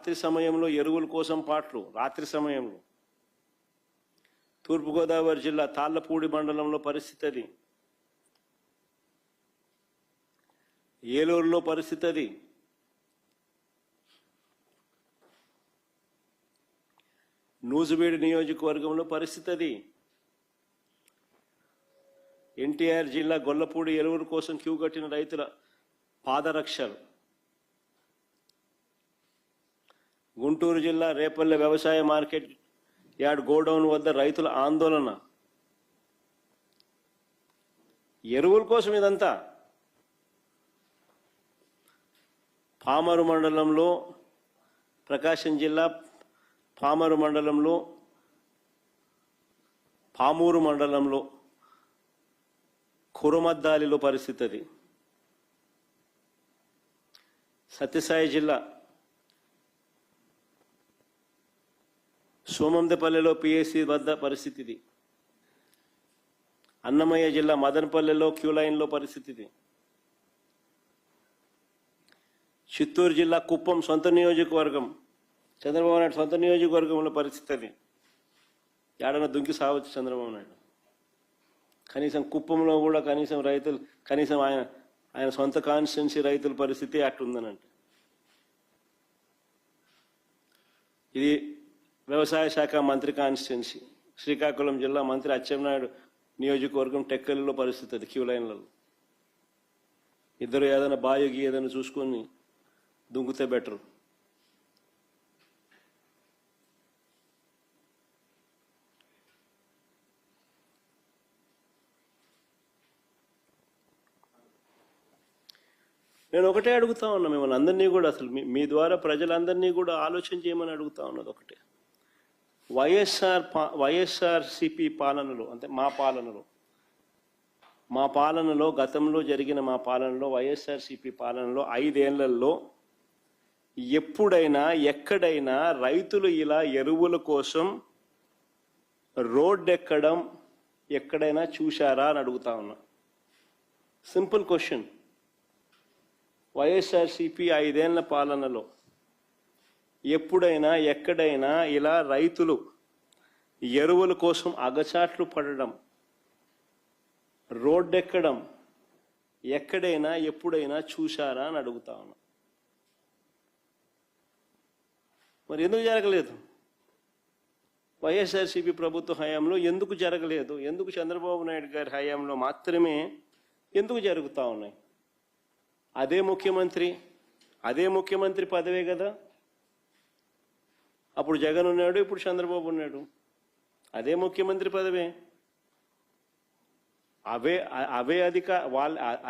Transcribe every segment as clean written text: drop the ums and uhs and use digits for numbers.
రాత్రి సమయంలో ఎరువుల కోసం పాటలు రాత్రి సమయంలో తూర్పుగోదావరి జిల్లా తాళ్లపూడి మండలంలో పరిస్థితి అది. ఏలూరులో పరిస్థితి అది. నూజివీడు నియోజకవర్గంలో పరిస్థితి అది. ఎన్టీఆర్ జిల్లా గొల్లపూడి ఎరువుల కోసం క్యూ కట్టిన రైతుల పాదరక్షలు. గుంటూరు జిల్లా రేపల్లె వ్యవసాయ మార్కెట్ యార్డ్ గోడౌన్ వద్ద రైతుల ఆందోళన. ఎరువుల కోసం ఇదంతా. పామరు మండలంలో ప్రకాశం జిల్లా పామరు మండలంలో పామూరు మండలంలో కురమద్దాలిలో పరిస్థితి అది. సత్యసాయి జిల్లా సోమందపల్లెలో పిఎస్సి వద్ద పరిస్థితి. అన్నమయ్య జిల్లా మదనపల్లెలో క్యూ లైన్లో పరిస్థితి. చిత్తూరు జిల్లా కుప్పం సొంత నియోజకవర్గం, చంద్రబాబు నాయుడు సొంత నియోజకవర్గంలో పరిస్థితి అది. ఏడన దుంకి సావచ్చు చంద్రబాబు నాయుడు. కనీసం కుప్పంలో కూడా కనీసం ఆయన సొంత కాన్స్టిట్యున్సీ రైతుల పరిస్థితి అట్లుందనంటే. ఇది వ్యవసాయ శాఖ మంత్రి కాన్స్టిట్యున్సీ. శ్రీకాకుళం జిల్లా మంత్రి అచ్చెన్నాయుడు నియోజకవర్గం టెక్కలిలో పరిస్థితి అది. క్యూ లైన్లలో ఇద్దరు ఏదైనా బాయోగి ఏదైనా చూసుకొని దుంకుతే బెటర్. నేను ఒకటే అడుగుతా ఉన్నా మిమ్మల్ని అందరినీ కూడా, అసలు మీ ద్వారా ప్రజలందరినీ కూడా ఆలోచన చేయమని అడుగుతా ఉన్నది ఒకటే. వైఎస్ఆర్సిపి పాలనలో, అంటే మా పాలనలో గతంలో జరిగిన మా పాలనలో వైఎస్ఆర్సిపి పాలనలో 5 ఏళ్లలో ఎప్పుడైనా ఎక్కడైనా రైతులు ఇలా ఎరువుల కోసం రోడ్డు ఎక్కడం ఎక్కడైనా చూశారా అని అడుగుతా ఉన్నా. Simple question. వైఎస్ఆర్సిపి 5 ఏళ్ల పాలనలో ఎప్పుడైనా ఎక్కడైనా ఇలా రైతులు ఎరువుల కోసం అగచాట్లు పడడం, రోడ్డెక్కడం ఎక్కడైనా ఎప్పుడైనా చూశారా అని అడుగుతా ఉన్నా. మరి ఎందుకు జరగలేదు? వైఎస్ఆర్సిపి ప్రభుత్వ హయాంలో ఎందుకు జరగలేదు? ఎందుకు చంద్రబాబు నాయుడు గారి హయాంలో మాత్రమే ఎందుకు జరుగుతూ ఉన్నాయి? అదే ముఖ్యమంత్రి పదవే కదా. అప్పుడు జగన్ ఉన్నాడు, ఇప్పుడు చంద్రబాబు ఉన్నాడు. అదే ముఖ్యమంత్రి పదవే.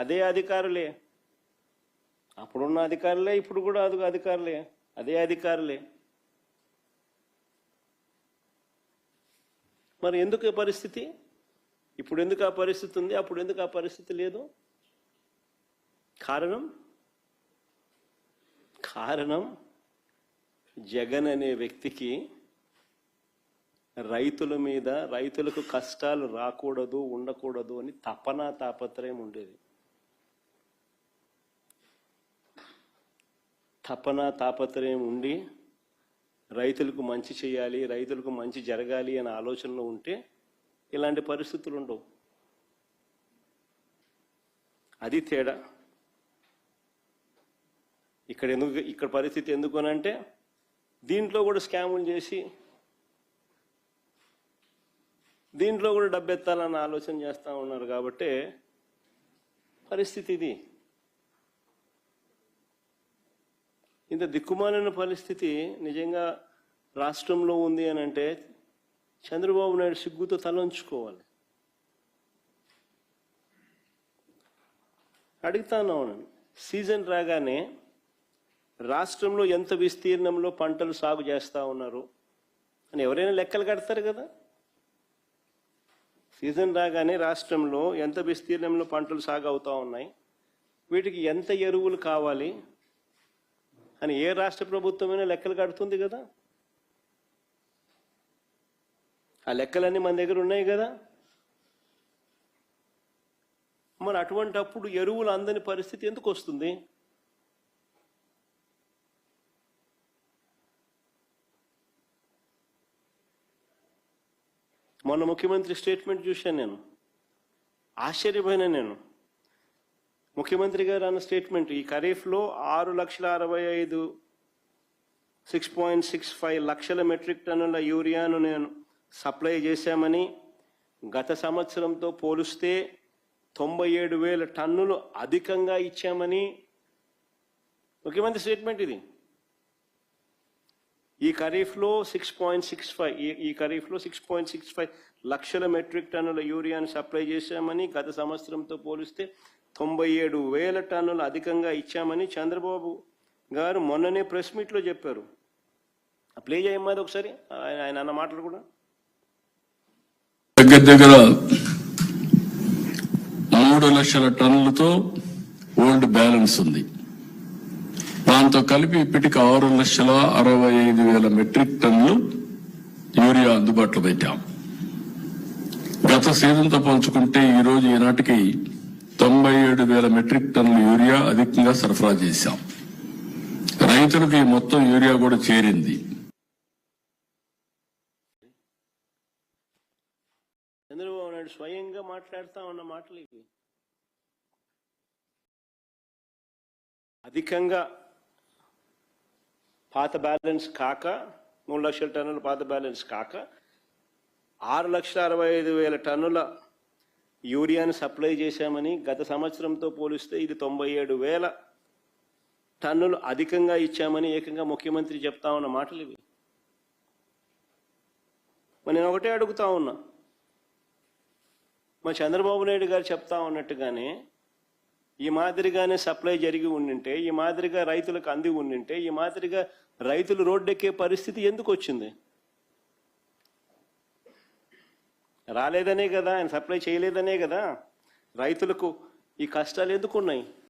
అదే అధికారులే. అప్పుడున్న అధికారులే, ఇప్పుడు కూడా అధికారులే. అదే అధికారులే. మరి ఎందుకు ఈ పరిస్థితి? ఇప్పుడు ఎందుకు ఆ పరిస్థితి ఉంది, అప్పుడు ఎందుకు ఆ పరిస్థితి లేదు? కారణం జగన్ అనే వ్యక్తికి రైతుల మీద, రైతులకు కష్టాలు రాకూడదు, ఉండకూడదు అని తాపత్రయం ఉండేది. తాపత్రయం ఉండి రైతులకు మంచి చేయాలి, రైతులకు మంచి జరగాలి అనే ఆలోచనలో ఉంటే ఇలాంటి పరిస్థితులు ఉండవు. అది తేడా. ఇక్కడ పరిస్థితి ఎందుకు అనంటే, దీంట్లో కూడా స్కాములు చేసి దీంట్లో కూడా డబ్బెత్తాలన్న ఆలోచన చేస్తూ ఉన్నారు కాబట్టి పరిస్థితి ఇది. ఇంత దిక్కుమాలిన పరిస్థితి నిజంగా రాష్ట్రంలో ఉంది అని అంటే చంద్రబాబు నాయుడు సిగ్గుతో తలంచుకోవాలి. అడుగుతాను, సీజన్ రాగానే రాష్ట్రంలో ఎంత విస్తీర్ణంలో పంటలు సాగు చేస్తూ ఉన్నారు అని ఎవరైనా లెక్కలు కడతారు కదా. సీజన్ రాగానే రాష్ట్రంలో ఎంత విస్తీర్ణంలో పంటలు సాగు అవుతూ ఉన్నాయి, వీటికి ఎంత ఎరువులు కావాలి అని ఏ రాష్ట్ర ప్రభుత్వమైనా లెక్కలు కడుతుంది కదా. ఆ లెక్కలన్నీ మన దగ్గర ఉన్నాయి కదా. మరి అటువంటప్పుడు ఎరువులు అందని పరిస్థితి ఎందుకు వస్తుంది? మొన్న ముఖ్యమంత్రి స్టేట్మెంట్ చూశాను, నేను ఆశ్చర్యపోయినా. నేను ముఖ్యమంత్రి గారు అన్న స్టేట్మెంట్, ఈ ఖరీఫ్లో 6,65 లక్షల మెట్రిక్ టన్నుల యూరియాను నేను సప్లై చేశామని, గత సంవత్సరంతో పోలిస్తే 97,000 టన్నులు అధికంగా ఇచ్చామని ముఖ్యమంత్రి స్టేట్మెంట్ ఇది. ఈ ఖరీఫ్లో 6.65 లక్షల మెట్రిక్ టన్నుల యూరియాను సప్లై చేశామని, గత సంవత్సరంతో పోలిస్తే 97,000 టన్నులు అధికంగా ఇచ్చామని చంద్రబాబు గారు మొన్ననే ప్రెస్ మీట్లో చెప్పారు. ప్లే చేయమ్మది ఒకసారి ఆయన అన్న మాటలు కూడా. దగ్గర దగ్గర 3 లక్షల టన్నులతో ఓల్డ్ బ్యాలెన్స్ ఉంది. దాంతో కలిపి ఇప్పటికి 6,65,000 మెట్రిక్ టన్నులు యూరియా అందుబాటులో పెట్టాం. గత సీజన్తో పోల్చుకుంటే ఈ రోజు ఈనాటికి 97,000 మెట్రిక్ టన్నుల యూరియా అధికంగా సరఫరా చేశాం. రైతులకు ఈ మొత్తం యూరియా కూడా చేరింది. చంద్రబాబు నాయుడు స్వయంగా మాట్లాడుతూ ఉన్న మాటలు ఇవి. అధికంగా పాత బ్యాలెన్స్ కాక 3 లక్షల టన్నుల పాత బ్యాలెన్స్ కాక 6,65,000 టన్నుల యూరియాను సప్లై చేశామని, గత సంవత్సరంతో పోలిస్తే ఇది 97,000 టన్నులు అధికంగా ఇచ్చామని ఏకంగా ముఖ్యమంత్రి చెప్తా ఉన్న మాటలు ఇవి. మరి నేను ఒకటే అడుగుతా ఉన్నా, మా చంద్రబాబు నాయుడు గారు చెప్తా ఉన్నట్టుగానే ఈ మాదిరిగానే సప్లై జరిగి ఉండింటే, ఈ మాదిరిగా రైతులకు అంది ఉండింటే, ఈ మాదిరిగా రైతులు రోడ్డెక్కే పరిస్థితి ఎందుకు వచ్చింది? రాలేదనే కదా, ఆయన సప్లై చేయలేదనే కదా రైతులకు ఈ కష్టాలు ఎందుకు ఉన్నాయి?